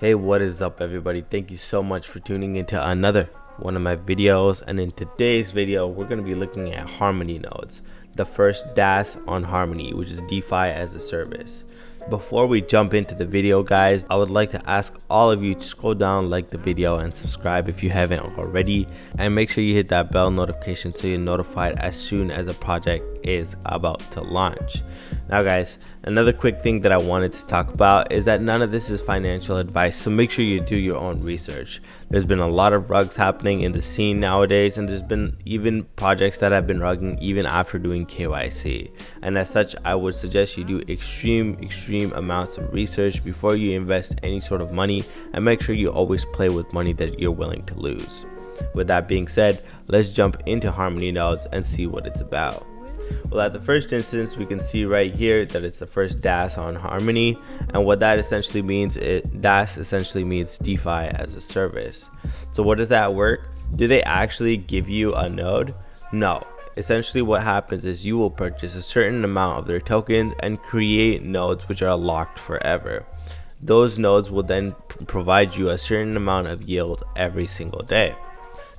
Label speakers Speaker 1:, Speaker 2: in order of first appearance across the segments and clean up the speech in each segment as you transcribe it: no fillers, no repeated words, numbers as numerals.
Speaker 1: Hey, what is up everybody? Thank you so much for tuning into another one of my videos, and in today's video we're going to be looking at Harmony nodes, the first DAS on Harmony, which is DeFi as a service. Before we jump into the video, guys, I would like to ask all of you to scroll down, like the video, and subscribe if you haven't already, and make sure you hit that bell notification so you're notified as soon as a project is about to launch. Now guys, another quick thing that I wanted to talk about is that none of this is financial advice, so make sure you do your own research. There's been a lot of rugs happening in the scene nowadays, and there's been even projects that have been rugging even after doing KYC, and as such I would suggest you do extreme amounts of research before you invest any sort of money, and make sure you always play with money that you're willing to lose. With that being said, let's jump into Harmony nodes and see what it's about. Well, at the first instance, we can see right here that it's the first DAS on Harmony, and what that essentially means is DAS essentially means DeFi as a service. So what does that work? Do they actually give you a node? No. Essentially what happens is you will purchase a certain amount of their tokens and create nodes which are locked forever. Those nodes will then provide you a certain amount of yield every single day.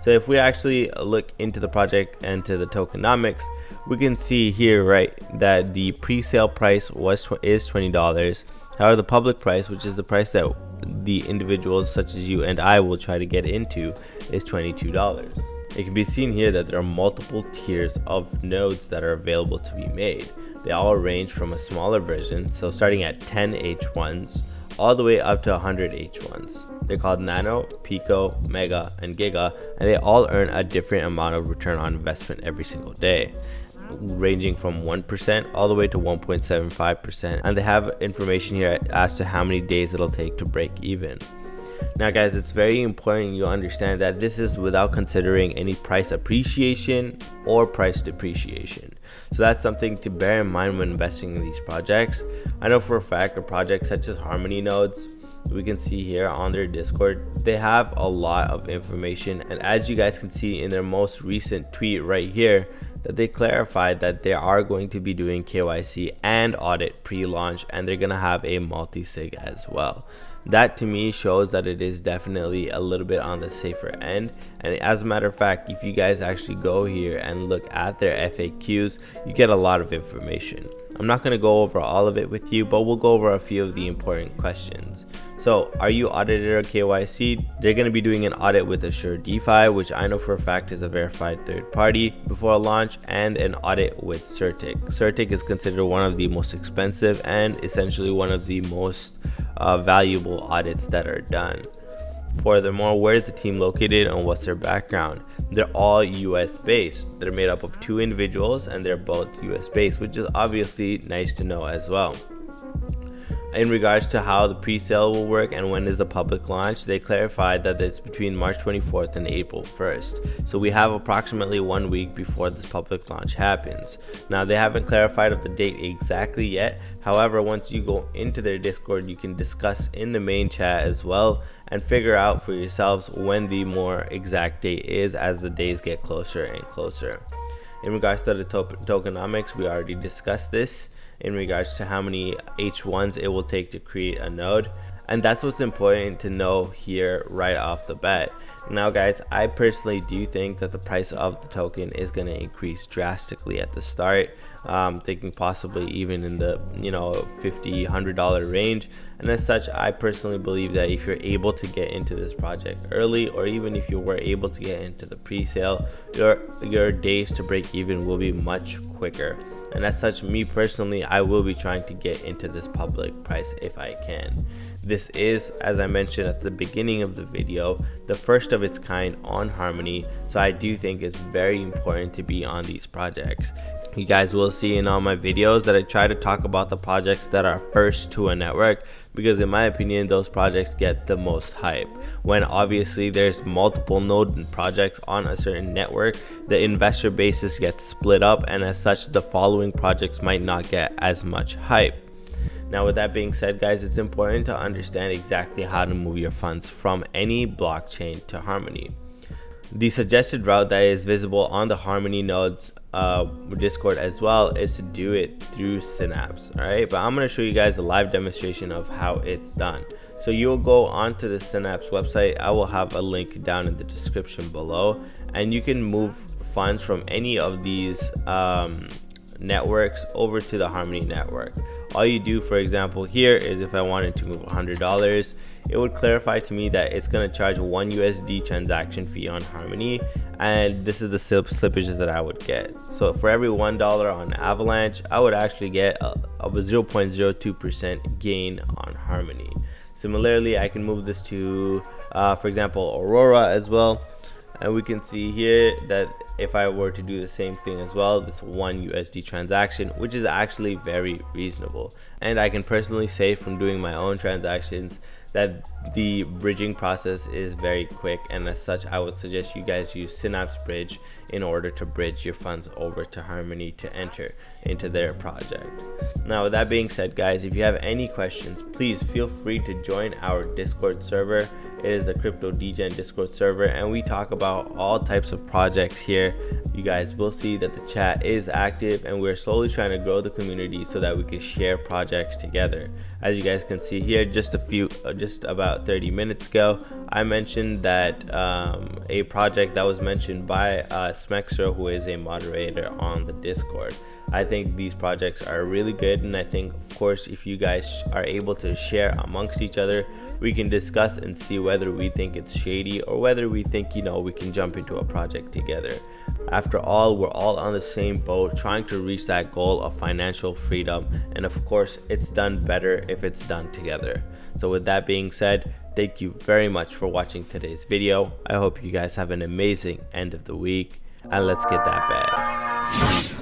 Speaker 1: So if we actually look into the project and to the tokenomics, we can see here, right, that the pre-sale price is $20. However, the public price, which is the price that the individuals such as you and I will try to get into, is $22. It can be seen here that there are multiple tiers of nodes that are available to be made. They all range from a smaller version, so starting at 10 H1s, all the way up to 100 H1s. They're called Nano, Pico, Mega, and Giga, and they all earn a different amount of return on investment every single day, ranging from 1% all the way to 1.75%, and they have information here as to how many days it'll take to break even. Now guys, it's very important you understand that this is without considering any price appreciation or price depreciation. So that's something to bear in mind when investing in these projects. I know for a fact a project such as Harmony nodes, we can see here on their Discord, they have a lot of information, and as you guys can see in their most recent tweet right here, that they clarified that they are going to be doing KYC and audit pre-launch, and they're going to have a multi-sig as well. That to me shows that it is definitely a little bit on the safer end, and as a matter of fact, if you guys actually go here and look at their FAQs, you get a lot of information. I'm not going to go over all of it with you, but we'll go over a few of the important questions. So, are you audited or KYC? They're going to be doing an audit with Assure DeFi, which I know for a fact is a verified third party before launch, and an audit with Certic. Certic is considered one of the most expensive and essentially one of the most valuable audits that are done. Furthermore, where is the team located and what's their background? They're all US based. They're made up of 2 individuals and they're both US based, which is obviously nice to know as well. In regards to how the pre-sale will work and when is the public launch, they clarified that it's between March 24th and April 1st. So we have approximately 1 week before this public launch happens. Now they haven't clarified of the date exactly yet. However, once you go into their Discord, you can discuss in the main chat as well and figure out for yourselves when the more exact date is as the days get closer and closer. In regards to the tokenomics, we already discussed this in regards to how many H1s it will take to create a node, and that's what's important to know here right off the bat. Now guys, I personally do think that the price of the token is going to increase drastically at the start, thinking possibly even in the $50-$100 range, and as such I personally believe that if you're able to get into this project early, or even if you were able to get into the pre-sale, your days to break even will be much quicker. And as such, me personally, I will be trying to get into this public price if I can. This is, as I mentioned at the beginning of the video, the first of its kind on Harmony, so I do think it's very important to be on these projects. You guys will see in all my videos that I try to talk about the projects that are first to a network, because in my opinion those projects get the most hype. When obviously there's multiple node projects on a certain network, the investor basis gets split up, and as such the following projects might not get as much hype. Now with that being said, guys, it's important to understand exactly how to move your funds from any blockchain to Harmony. The suggested route that is visible on the Harmony nodes Discord as well is to do it through Synapse. Alright, but I'm going to show you guys a live demonstration of how it's done. So you'll go onto the Synapse website. I will have a link down in the description below, and you can move funds from any of these networks over to the Harmony network. All you do, for example, here is if I wanted to move $100, it would clarify to me that it's going to charge $1 USD transaction fee on Harmony, and this is the slippages that I would get. So for every $1 on Avalanche, I would actually get a 0.02% gain on Harmony. Similarly, I can move this to for example, Aurora as well, and we can see here that if I were to do the same thing as well, this $1 USD transaction, which is actually very reasonable. And I can personally say from doing my own transactions that the bridging process is very quick, and as such I would suggest you guys use Synapse Bridge in order to bridge your funds over to Harmony to enter into their project. Now with that being said, guys, if you have any questions, please feel free to join our Discord server. It is the Crypto Degen Discord server, and we talk about all types of projects here. You guys will see that the chat is active, and we're slowly trying to grow the community so that we can share projects together. As you guys can see here, just about 30 minutes ago, I mentioned that a project that was mentioned by Smexer, who is a moderator on the Discord. I think these projects are really good, and I think, of course, if you guys are able to share amongst each other, we can discuss and see whether we think it's shady or whether we think, you know, we can jump into a project together. After all, we're all on the same boat trying to reach that goal of financial freedom, and of course it's done better if it's done together. So with that being said, thank you very much for watching today's video. I hope you guys have an amazing end of the week, and let's get that bag.